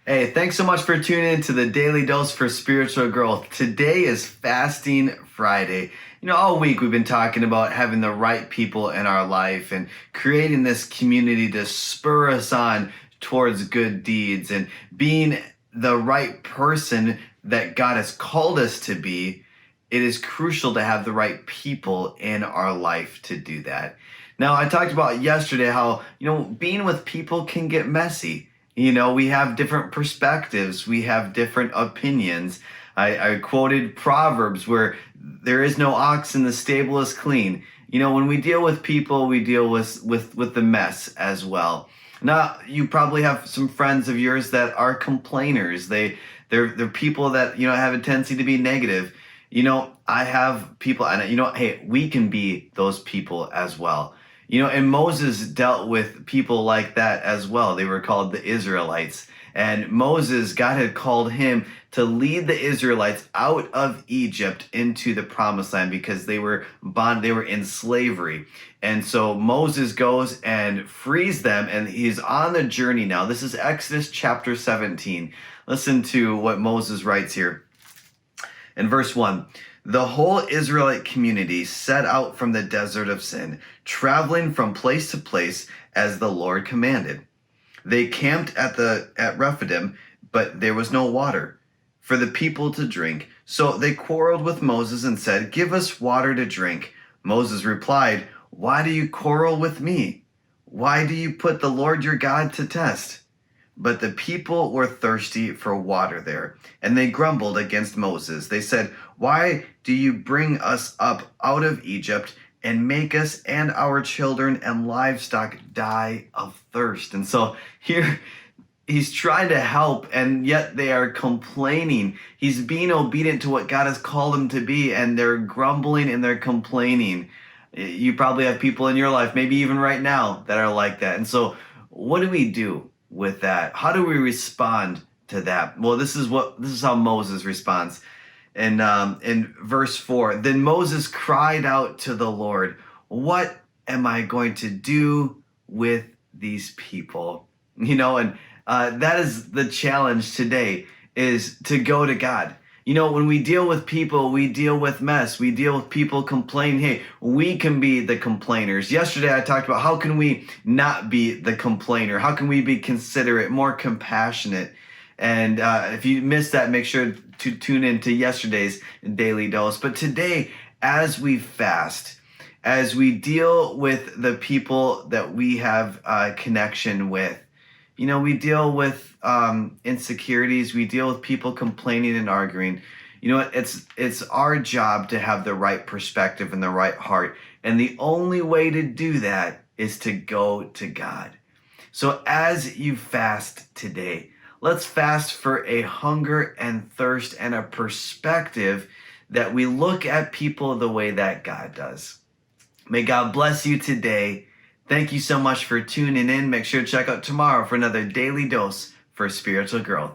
Hey, thanks so much for tuning in to the Daily Dose for Spiritual Growth. Today is Fasting Friday. All week we've been talking about having the right people in our life and creating this community to spur us on towards good deeds and being the right person that God has called us to be. It is crucial to have the right people in our life to do that. Now, I talked about yesterday how, being with people can get messy. We have different perspectives. We have different opinions. I quoted Proverbs where there is no ox in the stable is clean. When we deal with people, we deal with the mess as well. Now, you probably have some friends of yours that are complainers. They're people that, have a tendency to be negative. I have people, and hey, we can be those people as well. And Moses dealt with people like that as well. They were called the Israelites. And Moses, God had called him to lead the Israelites out of Egypt into the promised land because they were in slavery. And so Moses goes and frees them, and he's on the journey now. This is Exodus chapter 17. Listen to what Moses writes here. In verse 1, the whole Israelite community set out from the desert of Sin, traveling from place to place as the Lord commanded. They camped at Rephidim, but there was no water for the people to drink. So they quarreled with Moses and said, "Give us water to drink." Moses replied, "Why do you quarrel with me? Why do you put the Lord your God to test?" But the people were thirsty for water there, and they grumbled against Moses. They said, "Why do you bring us up out of Egypt and make us and our children and livestock die of thirst?" And so here he's trying to help, and yet they are complaining. He's being obedient to what God has called him to be, and they're grumbling and they're complaining. You probably have people in your life, maybe even right now, that are like that. And so what do we do with that? How do we respond to that? Well, this is how Moses responds. And in verse 4, then Moses cried out to the Lord, "What am I going to do with these people?" And that is the challenge today, is to go to God. When we deal with people, we deal with mess. We deal with people complaining. Hey, we can be the complainers. Yesterday, I talked about how can we not be the complainer? How can we be considerate, more compassionate? And if you missed that, make sure to tune in to yesterday's Daily Dose. But today, as we fast, as we deal with the people that we have a connection with, we deal with insecurities. We deal with people complaining and arguing. It's our job to have the right perspective and the right heart. And the only way to do that is to go to God. So as you fast today, let's fast for a hunger and thirst and a perspective that we look at people the way that God does. May God bless you today. Thank you so much for tuning in. Make sure to check out tomorrow for another Daily Dose for Spiritual Growth.